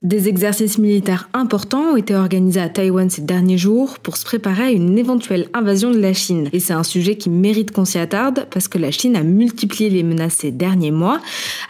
Des exercices militaires importants ont été organisés à Taïwan ces derniers jours pour se préparer à une éventuelle invasion de la Chine. Et c'est un sujet qui mérite qu'on s'y attarde parce que la Chine a multiplié les menaces ces derniers mois.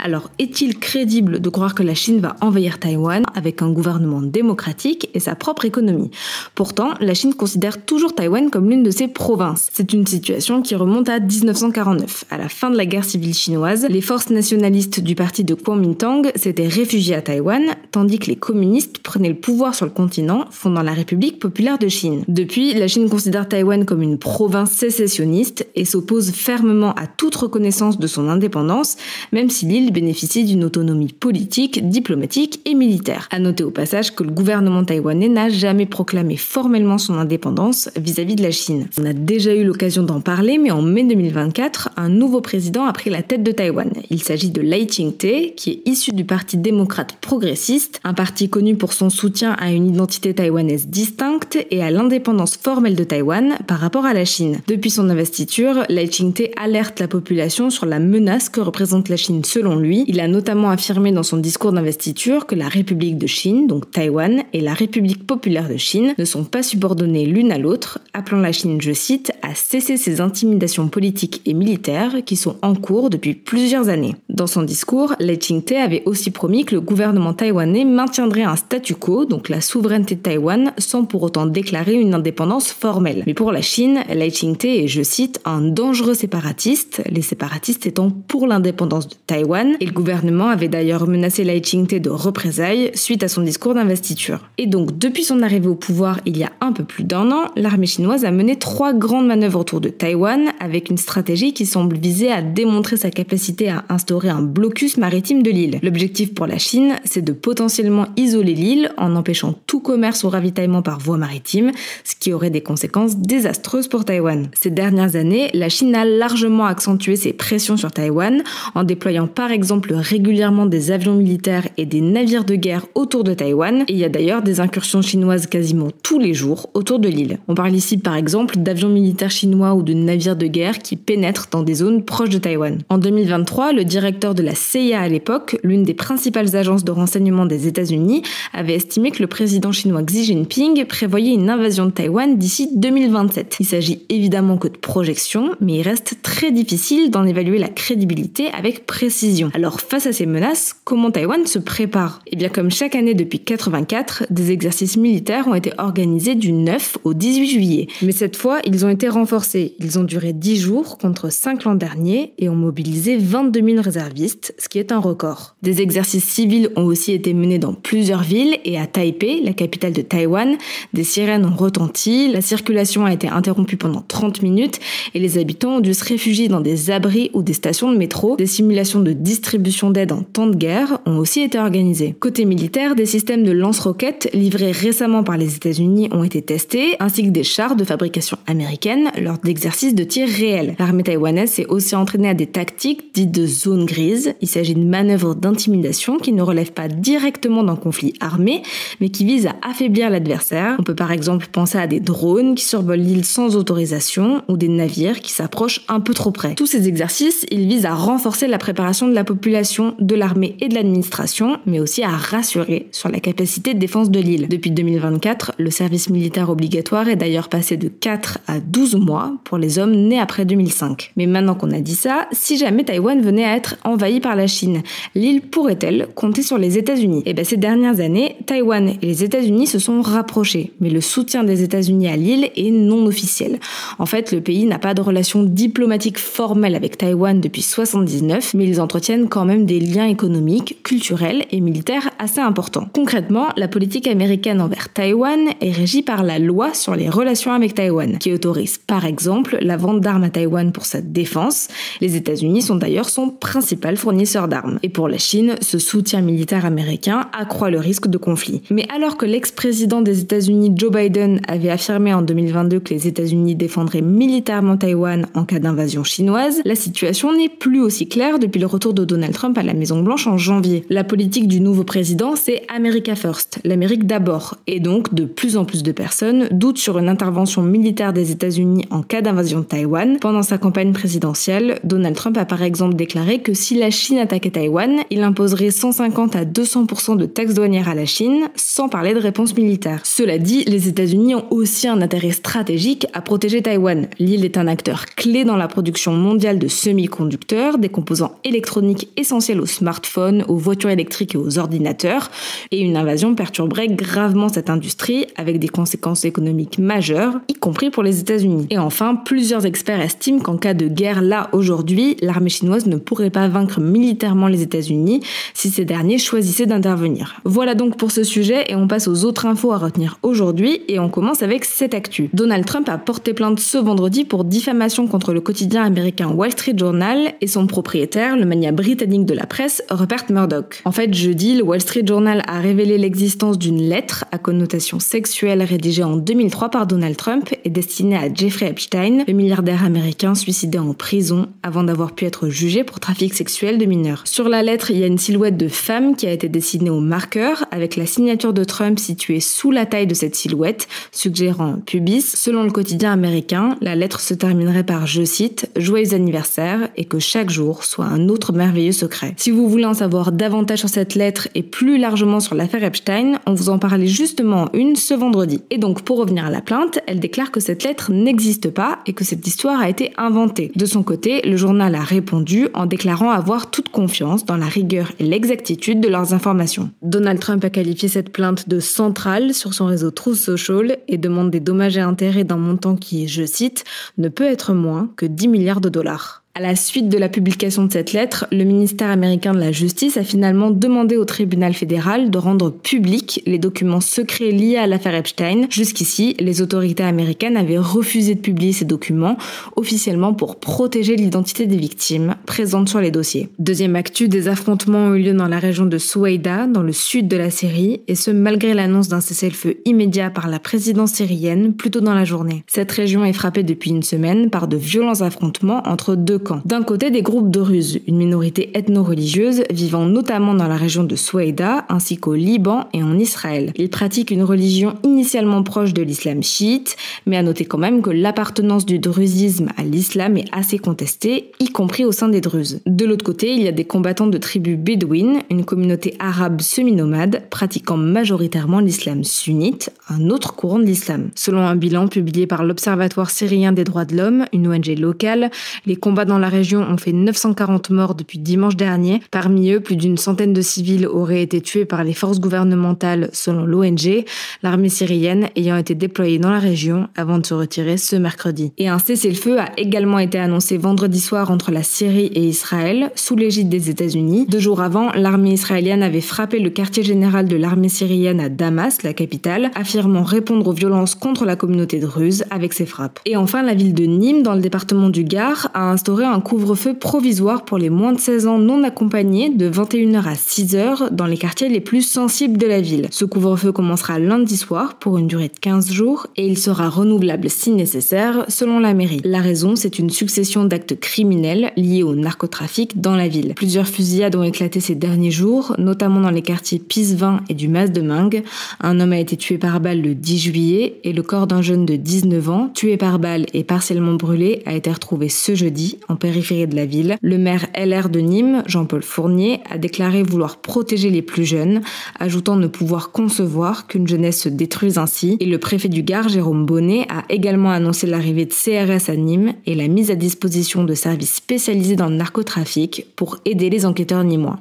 Alors, est-il crédible de croire que la Chine va envahir Taïwan avec un gouvernement démocratique et sa propre économie? Pourtant, la Chine considère toujours Taïwan comme l'une de ses provinces. C'est une situation qui remonte à 1949. À la fin de la guerre civile chinoise, les forces nationalistes du parti de Kuomintang s'étaient réfugiées à Taïwan, tandis que les communistes prenaient le pouvoir sur le continent, fondant la République populaire de Chine. Depuis, la Chine considère Taïwan comme une province sécessionniste et s'oppose fermement à toute reconnaissance de son indépendance, même si l'île bénéficie d'une autonomie politique, diplomatique et militaire. À noter au passage que le gouvernement taïwanais n'a jamais proclamé formellement son indépendance vis-à-vis de la Chine. On a déjà eu l'occasion d'en parler, mais en mai 2024, un nouveau président a pris la tête de Taïwan. Il s'agit de Lai Ching-te, qui est issu du Parti démocrate progressiste, un parti connu pour son soutien à une identité taïwanaise distincte et à l'indépendance formelle de Taïwan par rapport à la Chine. Depuis son investiture, Lai Ching-te alerte la population sur la menace que représente la Chine selon lui. Il a notamment affirmé dans son discours d'investiture que la République de Chine, donc Taïwan, et la République populaire de Chine ne sont pas subordonnées l'une à l'autre, appelant la Chine, je cite, à cesser ses intimidations politiques et militaires qui sont en cours depuis plusieurs années. Dans son discours, Lai Ching-te avait aussi promis que le gouvernement taïwanais maintiendrait un statu quo, donc la souveraineté de Taïwan, sans pour autant déclarer une indépendance formelle. Mais pour la Chine, Lai Ching-te est, je cite, un dangereux séparatiste, les séparatistes étant pour l'indépendance de Taïwan, et le gouvernement avait d'ailleurs menacé Lai Ching-te de représailles suite à son discours d'investiture. Et donc, depuis son arrivée au pouvoir il y a un peu plus d'un an, l'armée chinoise a mené 3 grandes manœuvres autour de Taïwan, avec une stratégie qui semble viser à démontrer sa capacité à instaurer un blocus maritime de l'île. L'objectif pour la Chine, c'est de potentiellement isoler l'île en empêchant tout commerce ou ravitaillement par voie maritime, ce qui aurait des conséquences désastreuses pour Taïwan. Ces dernières années, la Chine a largement accentué ses pressions sur Taïwan en déployant par exemple régulièrement des avions militaires et des navires de guerre autour de Taïwan, et il y a d'ailleurs des incursions chinoises quasiment tous les jours autour de l'île. On parle ici par exemple d'avions militaires chinois ou de navires de guerre qui pénètrent dans des zones proches de Taïwan. En 2023, le directeur de la CIA à l'époque, l'une des principales agences de renseignement des États-Unis, avait estimé que le président chinois Xi Jinping prévoyait une invasion de Taïwan d'ici 2027. Il s'agit évidemment que de projections, mais il reste très difficile d'en évaluer la crédibilité avec précision. Alors face à ces menaces, comment Taïwan se prépare? Eh bien comme chaque année depuis 1984, des exercices militaires ont été organisés du 9 au 18 juillet. Mais cette fois, ils ont été renforcés. Ils ont duré 10 jours contre 5 l'an dernier et ont mobilisé 22 000 réservistes, ce qui est un record. Des exercices civils ont aussi été menés dans plusieurs villes et à Taipei, la capitale de Taïwan, des sirènes ont retenti, la circulation a été interrompue pendant 30 minutes et les habitants ont dû se réfugier dans des abris ou des stations de métro. Des simulations de distribution d'aide en temps de guerre ont aussi été organisées. Côté militaire, des systèmes de lance-roquettes livrés récemment par les États-Unis ont été testés, ainsi que des chars de fabrication américaine lors d'exercices de tir réels. L'armée taïwanaise s'est aussi entraînée à des tactiques dites de zone grise. Il s'agit de manœuvres d'intimidation qui ne relèvent pas directement d'un conflit armé, mais qui visent à affaiblir l'adversaire. On peut par exemple penser à des drones qui survolent l'île sans autorisation ou des navires qui s'approchent un peu trop près. Tous ces exercices, ils visent à renforcer la préparation de la population, de l'armée et de l'administration, mais aussi à rassurer sur la capacité de défense de l'île. Depuis 2024, le service militaire obligatoire est d'ailleurs passé de 4 à 12 mois pour les hommes nés après 2005. Mais maintenant qu'on a dit ça, si jamais Taïwan venait à être envahi par la Chine, l'île pourrait-elle compter sur les États-Unis? Eh bien, ces dernières années, Taïwan et les États-Unis se sont rapprochés, mais le soutien des États-Unis à l'île est non officiel. En fait, le pays n'a pas de relation diplomatique formelle avec Taïwan depuis 1979, mais ils entretiennent quand même des liens économiques, culturels et militaires assez importants. Concrètement, la politique américaine envers Taïwan est régie par la loi sur les relations avec Taïwan, qui autorise par exemple la vente d'armes à Taïwan pour sa défense. Les États-Unis sont d'ailleurs son principal fournisseur d'armes. Et pour la Chine, ce soutien militaire américain accroît le risque de conflit. Mais alors que l'ex-président des États-Unis Joe Biden avait affirmé en 2022 que les États-Unis défendraient militairement Taïwan en cas d'invasion chinoise, la situation n'est plus aussi claire depuis le retour de Donald Trump à la Maison-Blanche en janvier. La politique du nouveau président, c'est America First, l'Amérique d'abord. Et donc, de plus en plus de personnes doutent sur une intervention militaire des États-Unis en cas d'invasion de Taïwan. Pendant sa campagne présidentielle, Donald Trump a par exemple déclaré que si la Chine attaquait Taïwan, il imposerait 150 à 200% de de taxes douanières à la Chine, sans parler de réponse militaire. Cela dit, les États-Unis ont aussi un intérêt stratégique à protéger Taïwan. L'île est un acteur clé dans la production mondiale de semi-conducteurs, des composants électroniques essentiels aux smartphones, aux voitures électriques et aux ordinateurs, et une invasion perturberait gravement cette industrie avec des conséquences économiques majeures, y compris pour les États-Unis. Et enfin, plusieurs experts estiment qu'en cas de guerre là aujourd'hui, l'armée chinoise ne pourrait pas vaincre militairement les États-Unis si ces derniers choisissaient d'intervenir. Voilà donc pour ce sujet et on passe aux autres infos à retenir aujourd'hui et on commence avec cette actu. Donald Trump a porté plainte ce vendredi pour diffamation contre le quotidien américain Wall Street Journal et son propriétaire, le magnat britannique de la presse, Rupert Murdoch. En fait, jeudi, le Wall Street Journal a révélé l'existence d'une lettre à connotation sexuelle rédigée en 2003 par Donald Trump et destinée à Jeffrey Epstein, le milliardaire américain suicidé en prison avant d'avoir pu être jugé pour trafic sexuel de mineurs. Sur la lettre, il y a une silhouette de femme qui a été dessinée au marqueur avec la signature de Trump située sous la taille de cette silhouette, suggérant pubis. Selon le quotidien américain, la lettre se terminerait par, je cite, « Joyeux anniversaire et que chaque jour soit un autre merveilleux secret ». Si vous voulez en savoir davantage sur cette lettre et plus largement sur l'affaire Epstein, on vous en parlait justement une ce vendredi. Et donc pour revenir à la plainte, elle déclare que cette lettre n'existe pas et que cette histoire a été inventée. De son côté, le journal a répondu en déclarant avoir toute confiance dans la rigueur et l'exactitude de leurs informations. Donald Trump a qualifié cette plainte de centrale sur son réseau Truth Social et demande des dommages et intérêts d'un montant qui, je cite, ne peut être moins que 10 milliards de dollars. À la suite de la publication de cette lettre, le ministère américain de la Justice a finalement demandé au tribunal fédéral de rendre publics les documents secrets liés à l'affaire Epstein. Jusqu'ici, les autorités américaines avaient refusé de publier ces documents officiellement pour protéger l'identité des victimes présentes sur les dossiers. Deuxième actu, des affrontements ont eu lieu dans la région de Soueïda, dans le sud de la Syrie, et ce malgré l'annonce d'un cessez-le-feu immédiat par la présidence syrienne plus tôt dans la journée. Cette région est frappée depuis une semaine par de violents affrontements entre deux camps. D'un côté, des groupes Druzes, une minorité ethno-religieuse vivant notamment dans la région de Soueïda, ainsi qu'au Liban et en Israël. Ils pratiquent une religion initialement proche de l'islam chiite, mais à noter quand même que l'appartenance du druzisme à l'islam est assez contestée, y compris au sein des Druzes. De l'autre côté, il y a des combattants de tribus bédouines, une communauté arabe semi-nomade, pratiquant majoritairement l'islam sunnite, un autre courant de l'islam. Selon un bilan publié par l'Observatoire syrien des droits de l'homme, une ONG locale, les combats dans la région ont fait 940 morts depuis dimanche dernier. Parmi eux, plus d'une centaine de civils auraient été tués par les forces gouvernementales selon l'ONG, l'armée syrienne ayant été déployée dans la région avant de se retirer ce mercredi. Et un cessez-le-feu a également été annoncé vendredi soir entre la Syrie et Israël, sous l'égide des États-Unis. 2 jours avant, l'armée israélienne avait frappé le quartier général de l'armée syrienne à Damas, la capitale, affirmant répondre aux violences contre la communauté druze avec ses frappes. Et enfin, la ville de Nîmes, dans le département du Gard, a instauré un couvre-feu provisoire pour les moins de 16 ans non accompagnés de 21h à 6h dans les quartiers les plus sensibles de la ville. Ce couvre-feu commencera lundi soir pour une durée de 15 jours et il sera renouvelable si nécessaire selon la mairie. La raison, c'est une succession d'actes criminels liés au narcotrafic dans la ville. Plusieurs fusillades ont éclaté ces derniers jours, notamment dans les quartiers Pisevin et du Mas de Mingue. Un homme a été tué par balle le 10 juillet et le corps d'un jeune de 19 ans, tué par balle et partiellement brûlé, a été retrouvé ce jeudi en périphérie de la ville. Le maire LR de Nîmes, Jean-Paul Fournier, a déclaré vouloir protéger les plus jeunes, ajoutant ne pouvoir concevoir qu'une jeunesse se détruise ainsi. Et le préfet du Gard, Jérôme Bonnet, a également annoncé l'arrivée de CRS à Nîmes et la mise à disposition de services spécialisés dans le narcotrafic pour aider les enquêteurs nîmois.